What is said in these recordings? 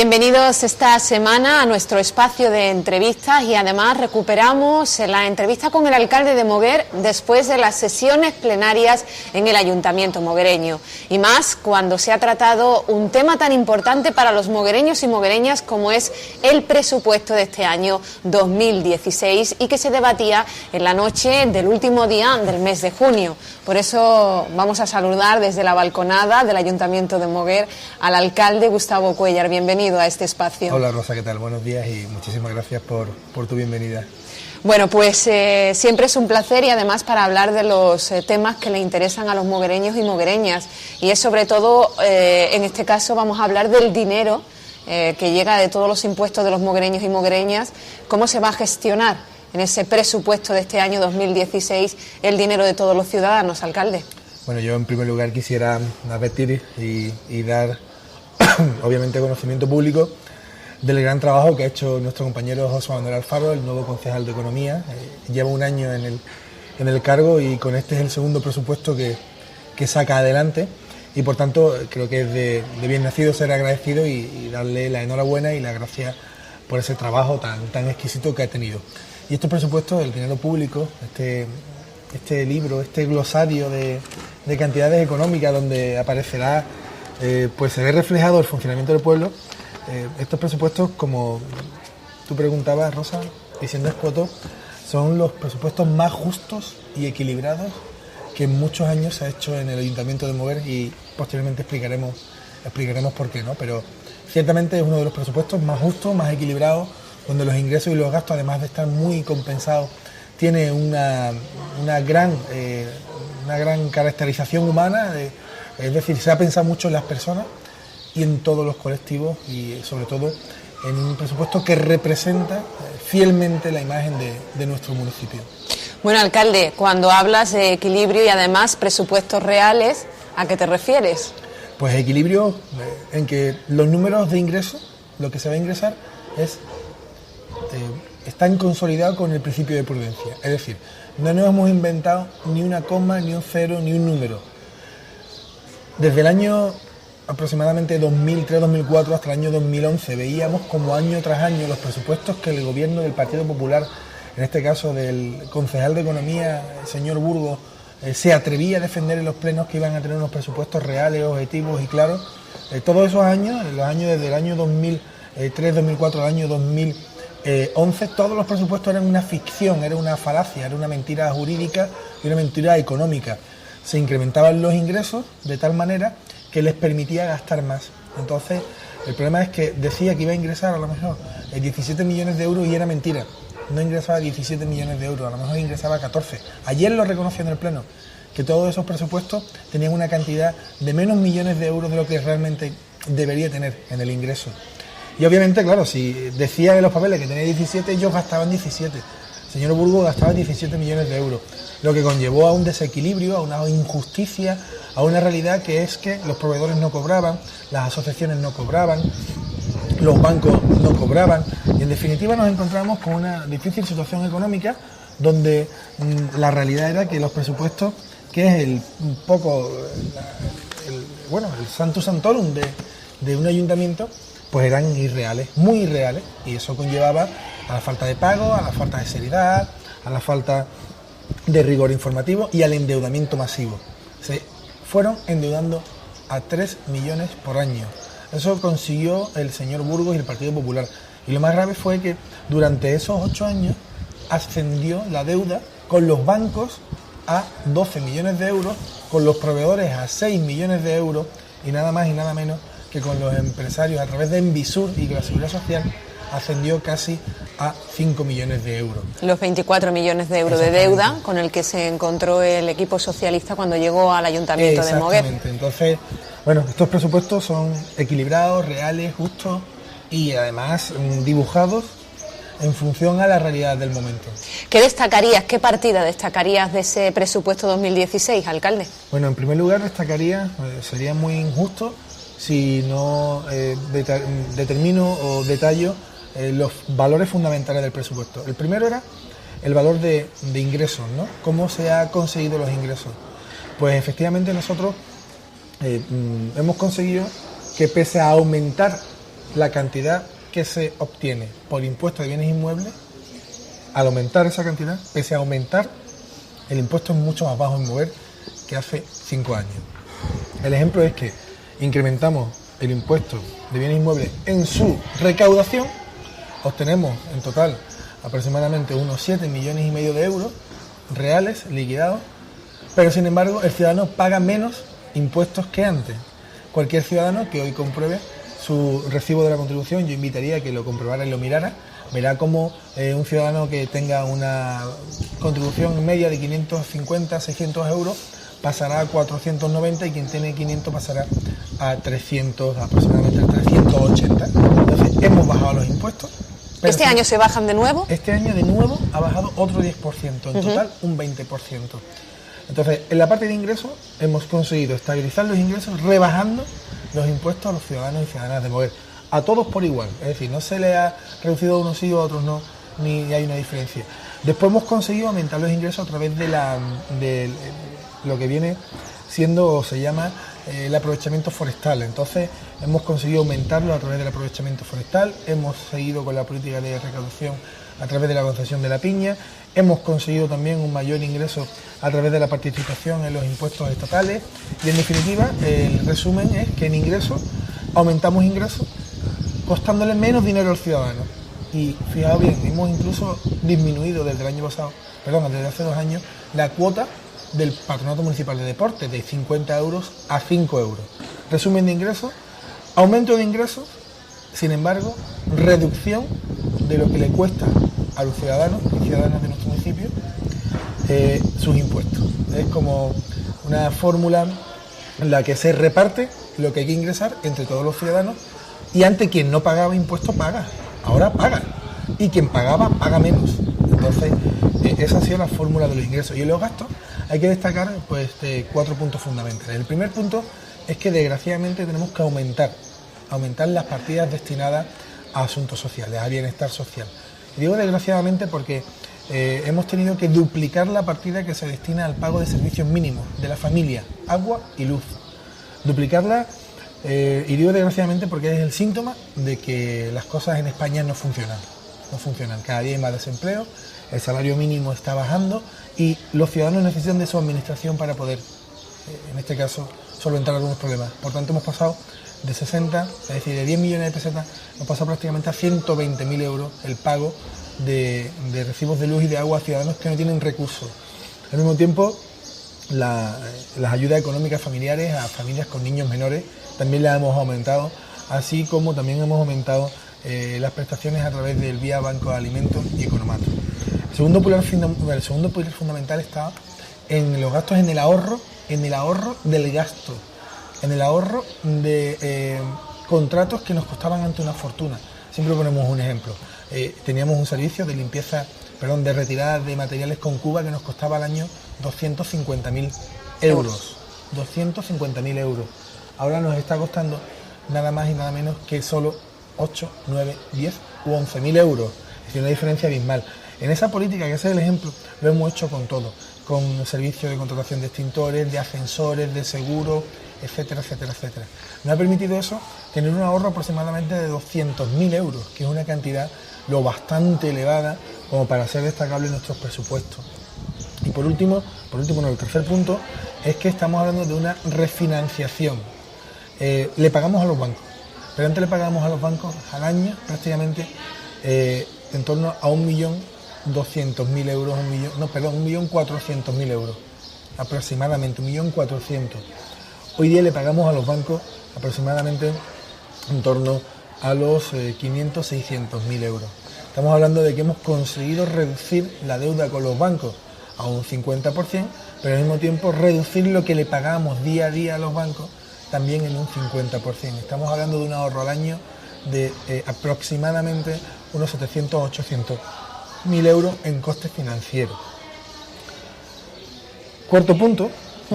Bienvenidos esta semana a nuestro espacio de entrevistas y además recuperamos la entrevista con el alcalde de Moguer después de las sesiones plenarias en el Ayuntamiento moguereño. Y más cuando se ha tratado un tema tan importante para los moguereños y moguereñas como es el presupuesto de este año 2016 y que se debatía en la noche del último día del mes de junio. Por eso vamos a saludar desde la balconada del Ayuntamiento de Moguer al alcalde Gustavo Cuéllar. Bienvenido a este espacio. Hola Rosa, ¿qué tal? Buenos días y muchísimas gracias por tu bienvenida. Bueno, pues siempre es un placer y además para hablar de los temas que le interesan a los moguereños y moguereñas. Y es sobre todo, en este caso vamos a hablar del dinero que llega de todos los impuestos de los moguereños y moguereñas. ¿Cómo se va a gestionar en ese presupuesto de este año 2016 el dinero de todos los ciudadanos, alcalde? Bueno, yo en primer lugar quisiera advertir y dar obviamente conocimiento público del gran trabajo que ha hecho nuestro compañero José Manuel Alfaro, el nuevo concejal de Economía. Lleva un año en el cargo y con este es el segundo presupuesto que saca adelante y por tanto creo que es de bien nacido ser agradecido y darle la enhorabuena y la gracia por ese trabajo tan exquisito que ha tenido. Y estos presupuestos, el dinero público, este libro, este glosario de cantidades económicas donde aparecerá, pues se ve reflejado el funcionamiento del pueblo. Estos presupuestos, como tú preguntabas, Rosa, diciendo escuoto, son los presupuestos más justos y equilibrados que en muchos años se ha hecho en el Ayuntamiento de Moguer y posteriormente explicaremos por qué, ¿no? Pero ciertamente es uno de los presupuestos más justos, más equilibrados, donde los ingresos y los gastos, además de estar muy compensados, tiene una gran caracterización humana, es decir, se ha pensado mucho en las personas y en todos los colectivos y sobre todo en un presupuesto que representa fielmente la imagen de nuestro municipio. Bueno, alcalde, cuando hablas de equilibrio y además presupuestos reales, ¿a qué te refieres? Pues equilibrio en que los números de ingresos, lo que se va a ingresar están consolidados con el principio de prudencia. Es decir, no nos hemos inventado ni una coma, ni un cero, ni un número. Desde el año aproximadamente 2003-2004 hasta el año 2011 veíamos como año tras año los presupuestos que el gobierno del Partido Popular, en este caso del concejal de Economía, el señor Burgos, se atrevía a defender en los plenos que iban a tener unos presupuestos reales, objetivos y claros. Todos esos años, los años desde el año 2003-2004 al año 2011, todos los presupuestos eran una ficción, era una falacia, era una mentira jurídica y una mentira económica. Se incrementaban los ingresos de tal manera que les permitía gastar más. Entonces, el problema es que decía que iba a ingresar a lo mejor 17 millones de euros y era mentira. No ingresaba 17 millones de euros, a lo mejor ingresaba 14. Ayer lo reconoció en el Pleno, que todos esos presupuestos tenían una cantidad de menos millones de euros de lo que realmente debería tener en el ingreso. Y obviamente, claro, si decía en los papeles que tenía 17, ellos gastaban 17. El señor Burgos gastaba 17 millones de euros, lo que conllevó a un desequilibrio, a una injusticia, a una realidad que es que los proveedores no cobraban, las asociaciones no cobraban, los bancos no cobraban y en definitiva nos encontramos con una difícil situación económica donde la realidad era que los presupuestos, que es el santo santorum de un ayuntamiento, pues eran irreales, muy irreales, y eso conllevaba a la falta de pago, a la falta de seriedad, a la falta de rigor informativo y al endeudamiento masivo. Se fueron endeudando a 3 millones por año. Eso consiguió el señor Burgos y el Partido Popular. Y lo más grave fue que durante esos 8 años ascendió la deuda con los bancos a 12 millones de euros, con los proveedores a 6 millones de euros y nada más y nada menos que con los empresarios a través de Envisur y de la Seguridad Social ascendió casi a 5 millones de euros. Los 24 millones de euros de deuda con el que se encontró el equipo socialista cuando llegó al Ayuntamiento de Moguer. Exactamente. Entonces, bueno, estos presupuestos son equilibrados, reales, justos y además dibujados en función a la realidad del momento. ¿Qué destacarías, qué partida destacarías de ese presupuesto 2016, alcalde? Bueno, en primer lugar destacaría, sería muy injusto si no determino o detallo los valores fundamentales del presupuesto. El primero era el valor de ingresos, ¿no? ¿Cómo se ha conseguido los ingresos? Pues efectivamente nosotros hemos conseguido que pese a aumentar la cantidad que se obtiene por impuesto de bienes inmuebles, al aumentar esa cantidad, pese a aumentar, el impuesto es mucho más bajo en Moguer que hace 5 años. El ejemplo es que incrementamos el impuesto de bienes inmuebles en su recaudación, obtenemos en total aproximadamente unos 7,5 millones de euros reales, liquidados, pero sin embargo el ciudadano paga menos impuestos que antes. Cualquier ciudadano que hoy compruebe su recibo de la contribución, yo invitaría a que lo comprobara y lo mirara, verá como un ciudadano que tenga una contribución media de 550, 600 euros pasará a 490 y quien tiene 500 pasará a 300, aproximadamente a 380. Entonces hemos bajado los impuestos. ¿Este año se bajan de nuevo? Este año de nuevo ha bajado otro 10%, en total un 20%. Entonces, en la parte de ingresos hemos conseguido estabilizar los ingresos rebajando los impuestos a los ciudadanos y ciudadanas de Moguer. A todos por igual, es decir, no se le ha reducido a unos sí o a otros no, ni hay una diferencia. Después hemos conseguido aumentar los ingresos a través de lo que viene siendo, o se llama, el aprovechamiento forestal. Entonces hemos conseguido aumentarlo a través del aprovechamiento forestal, hemos seguido con la política de recaudación a través de la concesión de la piña, hemos conseguido también un mayor ingreso a través de la participación en los impuestos estatales y en definitiva el resumen es que en ingresos aumentamos ingresos costándole menos dinero al ciudadano. Y fijaos bien, hemos incluso disminuido desde hace 2 años, la cuota del Patronato Municipal de Deportes de 50 euros a 5 euros. Resumen de ingresos, aumento de ingresos, sin embargo, reducción de lo que le cuesta a los ciudadanos y ciudadanas de nuestro municipio sus impuestos. Es como una fórmula en la que se reparte lo que hay que ingresar entre todos los ciudadanos y antes quien no pagaba impuestos paga, ahora paga, y quien pagaba paga menos. Entonces, esa ha sido la fórmula de los ingresos. Y en los gastos hay que destacar 4 puntos fundamentales. El primer punto es que desgraciadamente tenemos que aumentar las partidas destinadas a asuntos sociales, a bienestar social. Y digo desgraciadamente porque hemos tenido que duplicar la partida que se destina al pago de servicios mínimos de la familia, agua y luz. Duplicarla, y digo desgraciadamente porque es el síntoma de que las cosas en España no funcionan. Cada día hay más desempleo, el salario mínimo está bajando y los ciudadanos necesitan de su administración para poder, en este caso, solventar algunos problemas. Por tanto, hemos pasado de 60, es decir, de 10 millones de pesetas, hemos pasado prácticamente a 120.000 euros el pago de recibos de luz y de agua a ciudadanos que no tienen recursos. Al mismo tiempo, las ayudas económicas familiares a familias con niños menores también las hemos aumentado, así como también hemos aumentado las prestaciones a través del vía Banco de Alimentos y Economato. El segundo pilar fundamental está en los gastos, en el ahorro del gasto, en el ahorro de contratos que nos costaban antes una fortuna. Siempre ponemos un ejemplo. Teníamos un servicio de de retirada de materiales con cuba que nos costaba al año 250.000 euros. 250.000 euros. Ahora nos está costando nada más y nada menos que solo 8, 9, 10 u 11.000 euros. Es decir, una diferencia abismal. En esa política, que ese es el ejemplo, lo hemos hecho con todo. Con servicios de contratación de extintores, de ascensores, de seguros, etcétera, etcétera, etcétera. Nos ha permitido eso tener un ahorro aproximadamente de 200.000 euros, que es una cantidad lo bastante elevada como para ser destacable en nuestros presupuestos. Y por último, el tercer punto es que estamos hablando de una refinanciación. Le pagamos a los bancos, pero antes le pagábamos a los bancos al año prácticamente en torno a 1.200.000 euros, 1.400.000 euros, aproximadamente 1.400.000. Hoy día le pagamos a los bancos aproximadamente en torno a los 500-600.000 euros. Estamos hablando de que hemos conseguido reducir la deuda con los bancos a un 50%, pero al mismo tiempo reducir lo que le pagamos día a día a los bancos también en un 50%. Estamos hablando de un ahorro al año de aproximadamente unos 700-800.000 euros en costes financieros. Cuarto punto,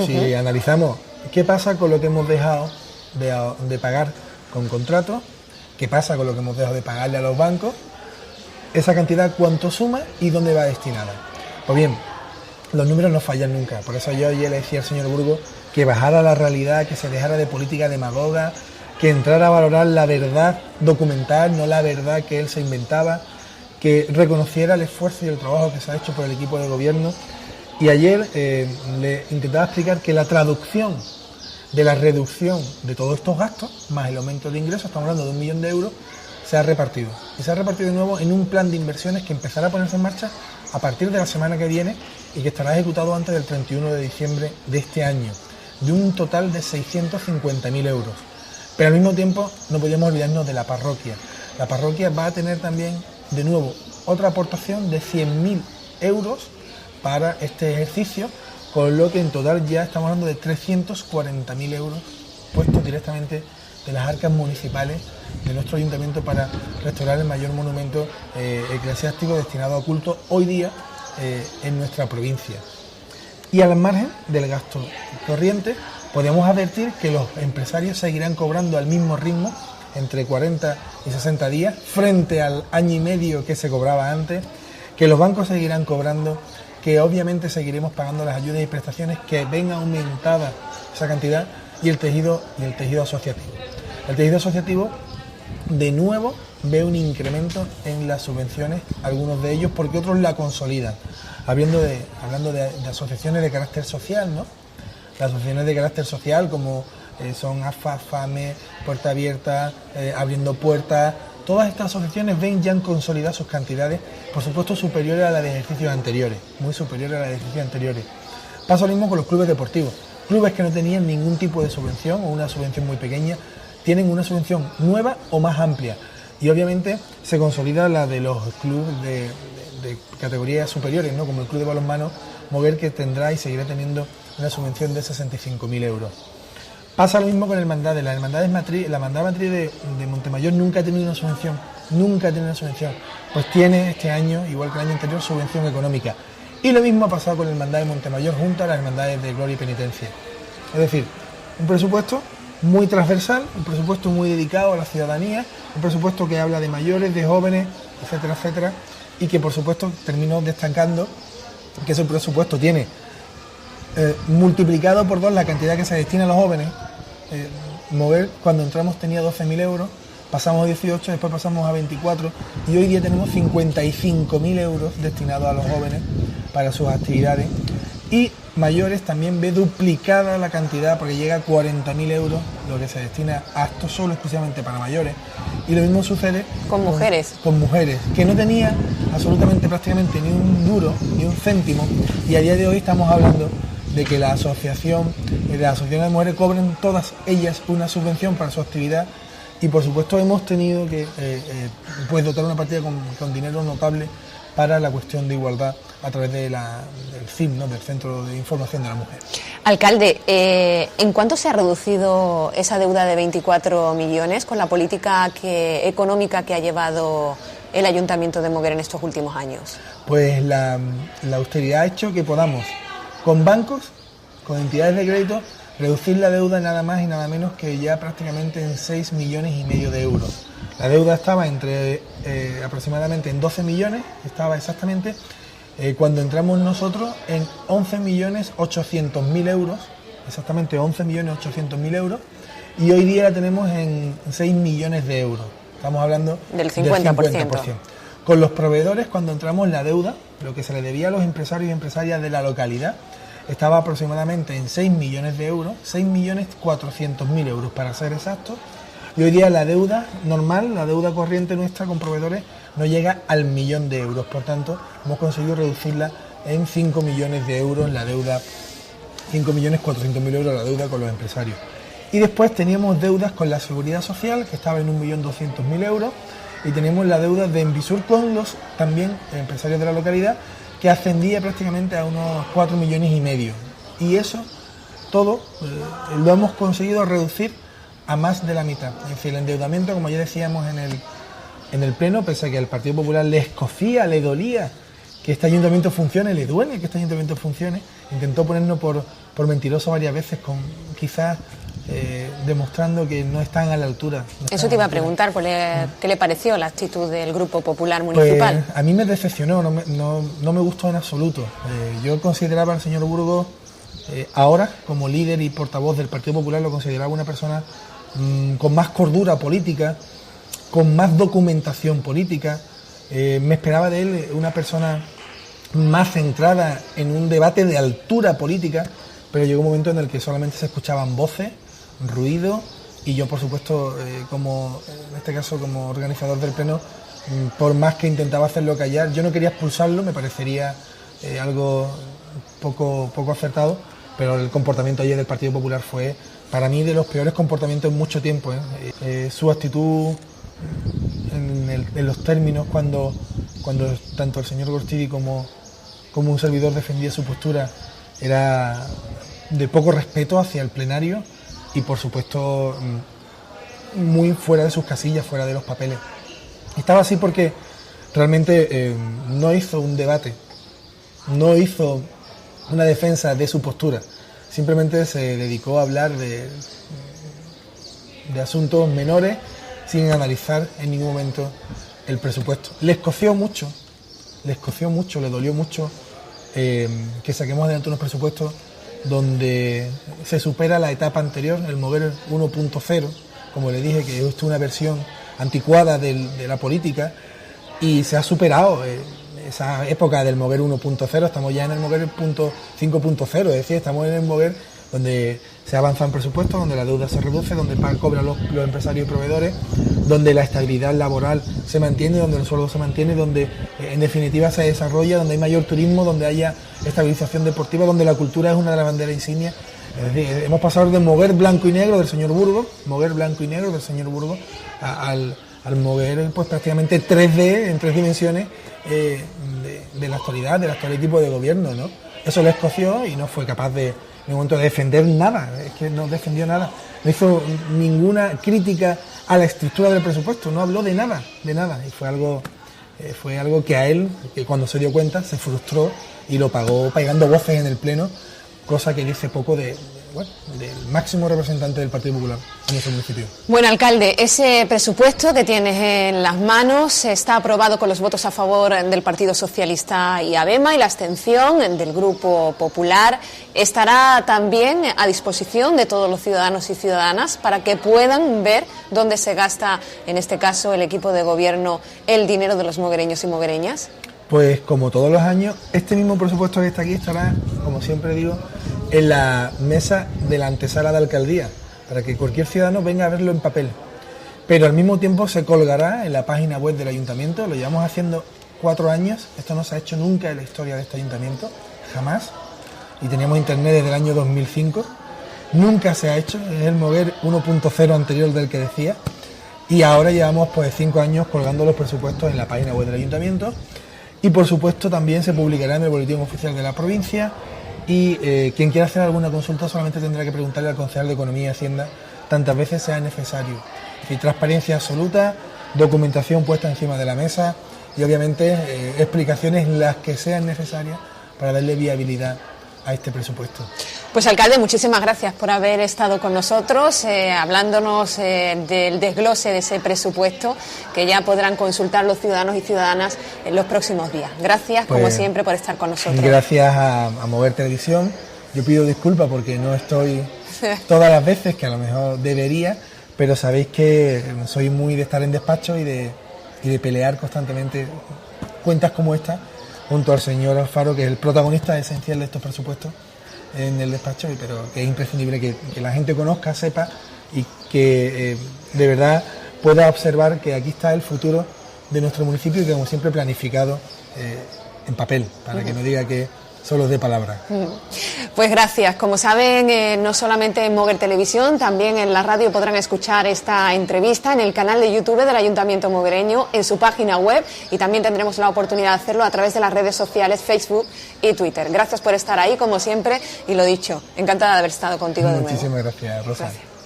si analizamos qué pasa con lo que hemos dejado de pagar con contratos, qué pasa con lo que hemos dejado de pagarle a los bancos, esa cantidad cuánto suma y dónde va destinada. Pues bien, los números no fallan nunca, por eso yo ayer le decía al señor Burgos que bajara la realidad, que se dejara de política demagoga, que entrara a valorar la verdad documental, no la verdad que él se inventaba, que reconociera el esfuerzo y el trabajo que se ha hecho por el equipo de gobierno. Y ayer le intentaba explicar que la traducción de la reducción de todos estos gastos, más el aumento de ingresos, estamos hablando de 1 millón de euros, se ha repartido. Y se ha repartido de nuevo en un plan de inversiones que empezará a ponerse en marcha a partir de la semana que viene y que estará ejecutado antes del 31 de diciembre de este año, de un total de 650.000 euros. Pero al mismo tiempo no podemos olvidarnos de la parroquia. La parroquia va a tener también, de nuevo, otra aportación de 100.000 euros para este ejercicio, con lo que en total ya estamos hablando de 340.000 euros puestos directamente de las arcas municipales de nuestro ayuntamiento para restaurar el mayor monumento eclesiástico destinado a culto hoy día en nuestra provincia. Y al margen del gasto corriente, podemos advertir que los empresarios seguirán cobrando al mismo ritmo, entre 40 y 60 días, frente al año y medio que se cobraba antes, que los bancos seguirán cobrando, que obviamente seguiremos pagando las ayudas y prestaciones, que ven aumentada esa cantidad, y el tejido asociativo. El tejido asociativo, de nuevo, ve un incremento en las subvenciones, algunos de ellos, porque otros la consolidan. Hablando de asociaciones de carácter social, ¿no? Las asociaciones de carácter social como son AFA, FAME, Puerta Abierta, Abriendo Puertas, todas estas asociaciones ven ya consolidadas sus cantidades, por supuesto superiores a las de ejercicios anteriores, muy superiores a las de ejercicios anteriores. Pasa lo mismo con los clubes deportivos. Clubes que no tenían ningún tipo de subvención o una subvención muy pequeña, tienen una subvención nueva o más amplia. Y obviamente se consolida la de los clubes de categorías superiores, ¿no? Como el Club de Balonmano Moguer, que tendrá y seguirá teniendo una subvención de 65.000 euros. Pasa lo mismo con hermandades. La hermandad matriz de Montemayor nunca ha tenido una subvención, pues tiene este año, igual que el año anterior, subvención económica. Y lo mismo ha pasado con la hermandad de Montemayor junto a las hermandades de Gloria y Penitencia. Es decir, un presupuesto muy transversal, un presupuesto muy dedicado a la ciudadanía, un presupuesto que habla de mayores, de jóvenes, etcétera, etcétera, y que por supuesto terminó destacando que ese presupuesto tiene multiplicado por 2 la cantidad que se destina a los jóvenes. Moguer, cuando entramos, tenía 12.000 euros, pasamos a 18, después pasamos a 24 y hoy día tenemos 55.000 euros destinados a los jóvenes para sus actividades. Y mayores también ve duplicada la cantidad, porque llega a 40.000 euros lo que se destina a esto solo exclusivamente para mayores. Y lo mismo sucede con mujeres, que no tenía absolutamente prácticamente ni un duro, ni un céntimo, y a día de hoy estamos hablando de que la asociación de mujeres cobren todas ellas una subvención para su actividad, y por supuesto hemos tenido que pues dotar una partida con dinero notable para la cuestión de igualdad a través del CIM, ¿no? Del Centro de Información de la Mujer. Alcalde, ¿en cuánto se ha reducido esa deuda de 24 millones con la política económica que ha llevado el Ayuntamiento de Moguer en estos últimos años? Pues la austeridad ha hecho que podamos, con bancos, con entidades de crédito, reducir la deuda nada más y nada menos que ya prácticamente en 6,5 millones de euros. La deuda estaba aproximadamente en 12 millones, estaba exactamente, cuando entramos nosotros en 11.800.000 euros, exactamente 11.800.000 euros, y hoy día la tenemos en 6 millones de euros. Estamos hablando del 50%. Con los proveedores, cuando entramos, la deuda, lo que se le debía a los empresarios y empresarias de la localidad, estaba aproximadamente en 6 millones de euros, 6.400.000 euros para ser exactos. Y hoy día la deuda normal, la deuda corriente nuestra con proveedores, no llega al 1 millón de euros. Por tanto, hemos conseguido reducirla en 5 millones de euros la deuda, 5.400.000 euros la deuda con los empresarios. Y después teníamos deudas con la Seguridad Social, que estaba en 1.200.000 euros, y teníamos la deuda de Envisur con los también empresarios de la localidad, que ascendía prácticamente a unos 4,5 millones. Y eso todo lo hemos conseguido reducir a más de la mitad. Es decir, el endeudamiento, como ya decíamos en el pleno, pese a que al Partido Popular le escocía, le dolía que este ayuntamiento funcione, le duele que este ayuntamiento funcione, intentó ponernos por mentiroso varias veces, con quizás demostrando que no están a la altura. Eso te iba a preguntar, ¿qué le pareció la actitud del Grupo Popular Municipal? Pues a mí me decepcionó, no me gustó en absoluto. Yo consideraba al señor Burgos, ahora como líder y portavoz del Partido Popular, lo consideraba una persona con más cordura política, con más documentación política. Me esperaba de él una persona más centrada en un debate de altura política, pero llegó un momento en el que solamente se escuchaban voces, ruido, y yo, por supuesto, como en este caso como organizador del pleno, por más que intentaba hacerlo callar, yo no quería expulsarlo, me parecería algo poco acertado, pero el comportamiento ayer del Partido Popular fue, para mí, de los peores comportamientos en mucho tiempo. Su actitud en los términos cuando tanto el señor Gorostivi como un servidor defendía su postura era de poco respeto hacia el plenario y, por supuesto, muy fuera de sus casillas, fuera de los papeles. Estaba así porque realmente no hizo un debate, no hizo una defensa de su postura, simplemente se dedicó a hablar de asuntos menores sin analizar en ningún momento el presupuesto. Le escoció mucho, le dolió mucho que saquemos adelante unos presupuestos donde se supera la etapa anterior, el Moguer 1.0, como le dije, que es una versión anticuada de la política, y se ha superado esa época del Moguer 1.0, estamos ya en el Moguer 5.0, es decir, estamos en el Moguer donde se avanza en presupuestos, donde la deuda se reduce, donde cobran los empresarios y proveedores, donde la estabilidad laboral se mantiene, donde el sueldo se mantiene, donde en definitiva se desarrolla, donde hay mayor turismo, donde haya estabilización deportiva, donde la cultura es una de las banderas insignias. Es decir, hemos pasado del Moguer blanco y negro del señor Burgos, al Moguer pues prácticamente 3D, en 3 dimensiones, de la actualidad, del actual equipo de gobierno, ¿no? Eso le escoció y no fue capaz de, en un momento, de defender nada, es que no defendió nada, no hizo ninguna crítica a la estructura del presupuesto, no habló de nada, y fue algo que a él, que cuando se dio cuenta, se frustró y lo pagó pegando voces en el pleno, cosa que dice poco del máximo representante del Partido Popular en nuestro municipio. Bueno, alcalde, ese presupuesto que tienes en las manos está aprobado con los votos a favor del Partido Socialista y ABEMA, y la abstención del Grupo Popular. Estará también a disposición de todos los ciudadanos y ciudadanas para que puedan ver dónde se gasta, en este caso, el equipo de gobierno, el dinero de los moguereños y moguereñas. Pues como todos los años, este mismo presupuesto que está aquí estará, como siempre digo, en la mesa de la antesala de alcaldía, para que cualquier ciudadano venga a verlo en papel. Pero al mismo tiempo se colgará en la página web del ayuntamiento, lo llevamos haciendo 4 años, esto no se ha hecho nunca en la historia de este ayuntamiento, jamás, y teníamos internet desde el año 2005, nunca se ha hecho, es el Moguer 1.0 anterior del que decía, y ahora llevamos pues 5 años colgando los presupuestos en la página web del ayuntamiento. Y por supuesto también se publicará en el boletín oficial de la provincia y quien quiera hacer alguna consulta solamente tendrá que preguntarle al concejal de Economía y Hacienda tantas veces sea necesario. Es decir, transparencia absoluta, documentación puesta encima de la mesa y obviamente explicaciones las que sean necesarias para darle viabilidad a este presupuesto. Pues alcalde, muchísimas gracias por haber estado con nosotros, hablándonos del desglose de ese presupuesto que ya podrán consultar los ciudadanos y ciudadanas en los próximos días. Gracias, pues, como siempre, por estar con nosotros. Gracias a Moguer Televisión. Yo pido disculpas porque no estoy todas las veces, que a lo mejor debería, pero sabéis que soy muy de estar en despacho y de pelear constantemente cuentas como esta junto al señor Alfaro, que es el protagonista esencial de estos presupuestos en el despacho, pero que es imprescindible que la gente conozca, sepa y que de verdad pueda observar que aquí está el futuro de nuestro municipio y que, como siempre, planificado en papel, para que no diga que solo es de palabra. Pues gracias. Como saben, no solamente en Moguer Televisión, también en la radio podrán escuchar esta entrevista en el canal de YouTube del Ayuntamiento Moguereño, en su página web, y también tendremos la oportunidad de hacerlo a través de las redes sociales Facebook y Twitter. Gracias por estar ahí, como siempre, y lo dicho, encantada de haber estado contigo de nuevo. Muchísimas gracias, Rosa. Gracias.